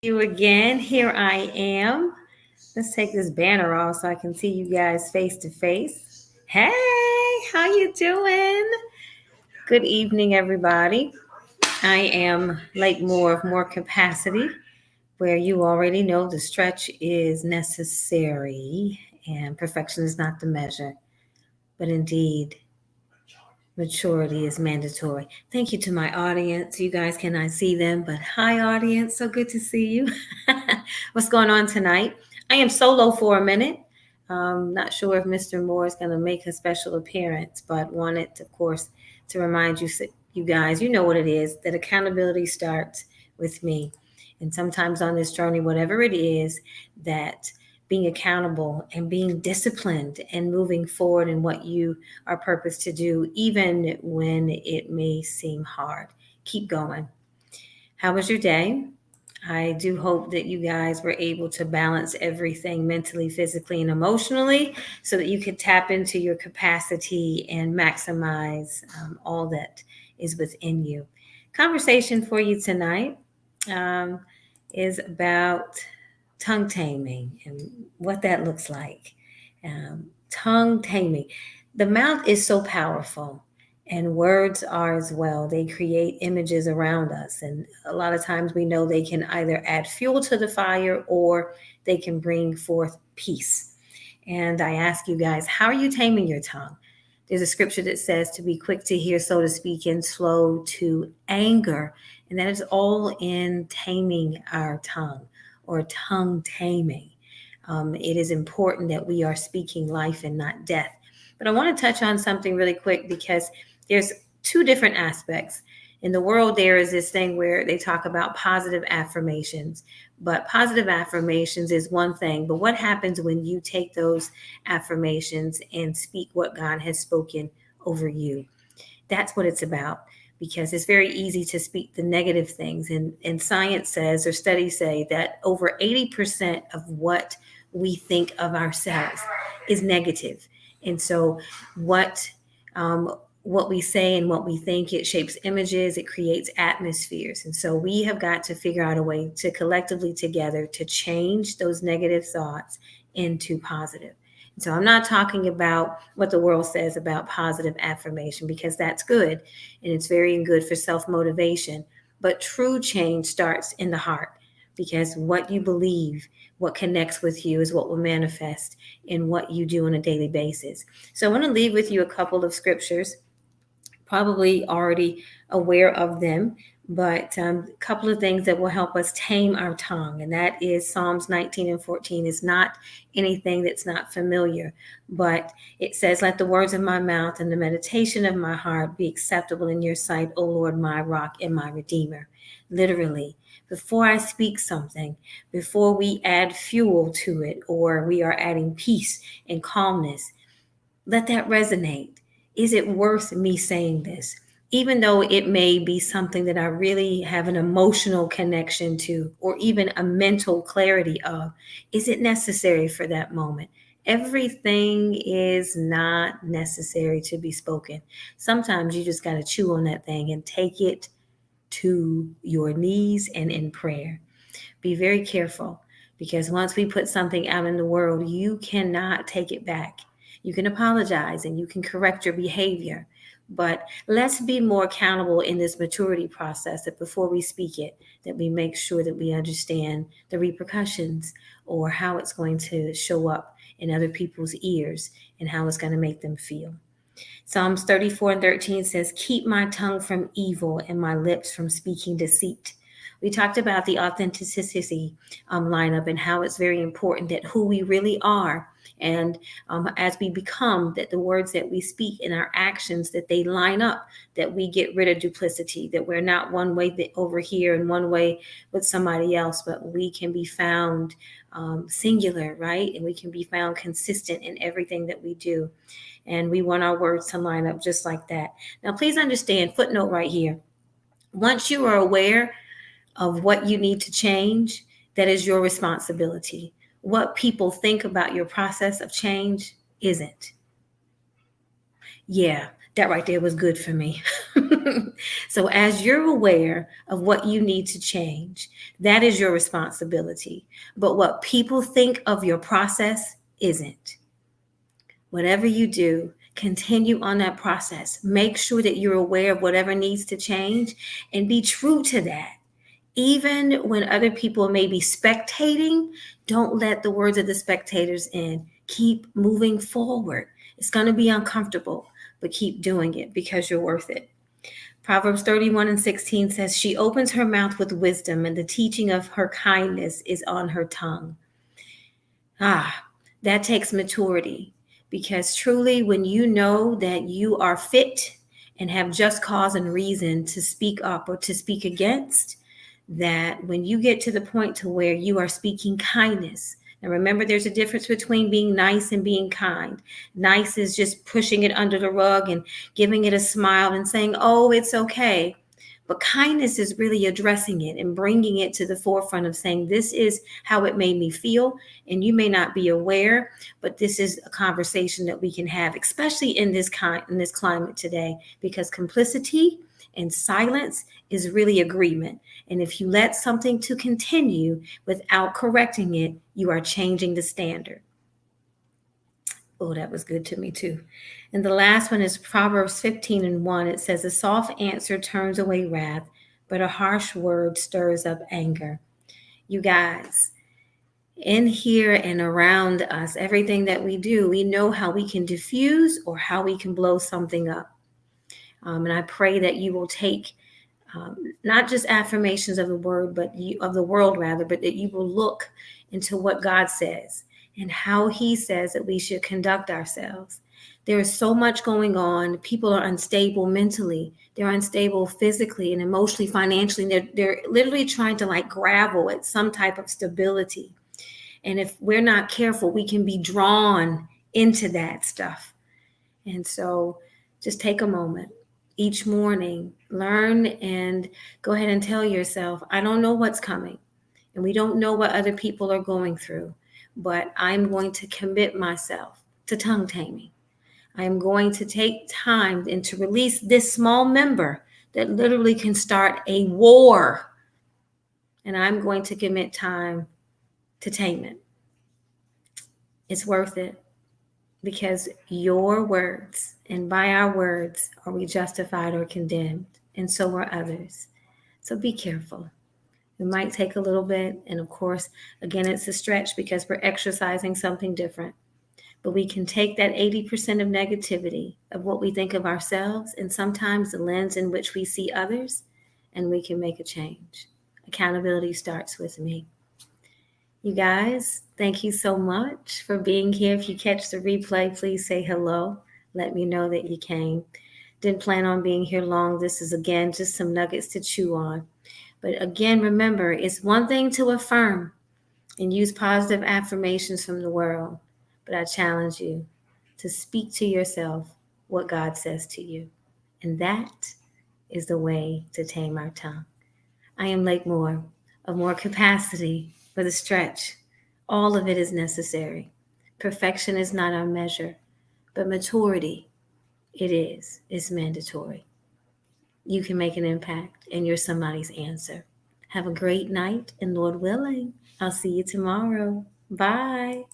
You again. Here I am. Let's take this banner off so I can see you guys face to face. Hey, how you doing? Good evening, everybody. I am Lake Moore of More Capacity, where you already know the stretch is necessary and perfection is not the measure, but indeed maturity is mandatory. Thank you to my audience. You guys cannot see them, but hi, audience. So good to see you. What's going on tonight? I am solo for a minute. Not sure if Mr. Moore is going to make a special appearance, but wanted, of course, to remind you guys, you know what it is, that accountability starts with me. And sometimes on this journey, whatever it is, that being accountable and being disciplined and moving forward in what you are purposed to do, even when it may seem hard. Keep going. How was your day? I do hope that you guys were able to balance everything mentally, physically, and emotionally so that you could tap into your capacity and maximize all that is within you. Conversation for you tonight um, is about tongue taming and what that looks like. Tongue taming. The mouth is so powerful, and words are as well. They create images around us, and a lot of times we know they can either add fuel to the fire or they can bring forth peace. And I ask you guys, how are you taming your tongue? There's a scripture that says to be quick to hear, so to speak, and slow to anger. And that is all in taming our tongue or tongue taming. It is important that we are speaking life and not death. But I want to touch on something really quick because there's two different aspects. In the world, there is this thing where they talk about positive affirmations, but positive affirmations is one thing. But what happens when you take those affirmations and speak what God has spoken over you? That's what it's about, because it's very easy to speak the negative things. And science says, or studies say, that over 80% of what we think of ourselves is negative. And so um, what we say and what we think, it shapes images, it creates atmospheres. And so we have got to figure out a way to collectively together to change those negative thoughts into positive. So I'm not talking about what the world says about positive affirmation, because that's good and it's very good for self-motivation. But true change starts in the heart, because what you believe, what connects with you, is what will manifest in what you do on a daily basis. So I want to leave with you a couple of scriptures, probably already aware of them, but a couple of things that will help us tame our tongue. And that is Psalms 19 and 14 is not anything that's not familiar, but it says, let the words of my mouth and the meditation of my heart be acceptable in your sight, O Lord, my rock and my redeemer. Literally, before I speak something, before we add fuel to it, or we are adding peace and calmness, let that resonate. Is it worth me saying this? Even though it may be something that I really have an emotional connection to, or even a mental clarity of, is it necessary for that moment? Everything is not necessary to be spoken. Sometimes you just got to chew on that thing and take it to your knees and in prayer. Be very careful, because once we put something out in the world, you cannot take it back. You can apologize and you can correct your behavior, but let's be more accountable in this maturity process, that before we speak it, that we make sure that we understand the repercussions, or how it's going to show up in other people's ears and how it's going to make them feel. Psalms 34 and 13 says, keep my tongue from evil and my lips from speaking deceit. We talked about the authenticity lineup and how it's very important that who we really are, and as we become, that the words that we speak and our actions, that they line up, that we get rid of duplicity, that we're not one way over here and one way with somebody else, but we can be found singular, right? And we can be found consistent in everything that we do. And we want our words to line up just like that. Now, please understand, footnote right here. Once you are aware of what you need to change, that is your responsibility. What people think about your process of change isn't. Yeah, That right there was good for me. So, as you're aware of what you need to change, that is your responsibility. But what people think of your process isn't. Whatever you do, continue on that process. Make sure that you're aware of whatever needs to change and be true to that. Even when other people may be spectating, don't let the words of the spectators in. Keep moving forward. It's going to be uncomfortable, but keep doing it because you're worth it. Proverbs 31:16 says, "She opens her mouth with wisdom, and the teaching of her kindness is on her tongue." That takes maturity, because truly, when you know that you are fit and have just cause and reason to speak up or to speak against, that when you get to the point to where you are speaking kindness, and remember, there's a difference between being nice and being kind. Nice is just pushing it under the rug and giving it a smile and saying, oh, it's okay. But kindness is really addressing it and bringing it to the forefront of saying, this is how it made me feel. And you may not be aware, but this is a conversation that we can have, especially in this climate today, because complicity and silence is really agreement. And if you let something to continue without correcting it, you are changing the standard. Oh, that was good to me too. And the last one is Proverbs 15:1. It says, a soft answer turns away wrath, but a harsh word stirs up anger. You guys, in here and around us, everything that we do, we know how we can diffuse or how we can blow something up. And I pray that you will take not just affirmations of the word, but of the world rather, but that you will look into what God says and how He says that we should conduct ourselves. There is so much going on. People are unstable mentally. They're unstable physically and emotionally, financially. They're literally trying to like gravel at some type of stability. And if we're not careful, we can be drawn into that stuff. And so just take a moment each morning, learn and go ahead and tell yourself, I don't know what's coming. And we don't know what other people are going through, but I'm going to commit myself to tongue taming. I'm going to take time and to release this small member that literally can start a war. And I'm going to commit time to tame it. It's worth it, because your words, and by our words are we justified or condemned, and so are others. So be careful. It might take a little bit, and of course, again, it's a stretch because we're exercising something different. But we can take that 80% of negativity of what we think of ourselves and sometimes the lens in which we see others, and we can make a change. Accountability starts with me. You guys, thank you so much for being here. If you catch the replay, please say hello. Let me know that you came. Didn't plan on being here long. This is, again, just some nuggets to chew on. But again, remember, it's one thing to affirm and use positive affirmations from the world. But I challenge you to speak to yourself what God says to you. And that is the way to tame our tongue. I am Lake Moore of More Capacity for the Stretch. All of it is necessary. Perfection is not our measure, but maturity, it is. It's mandatory. You can make an impact, and you're somebody's answer. Have a great night, and Lord willing, I'll see you tomorrow. Bye.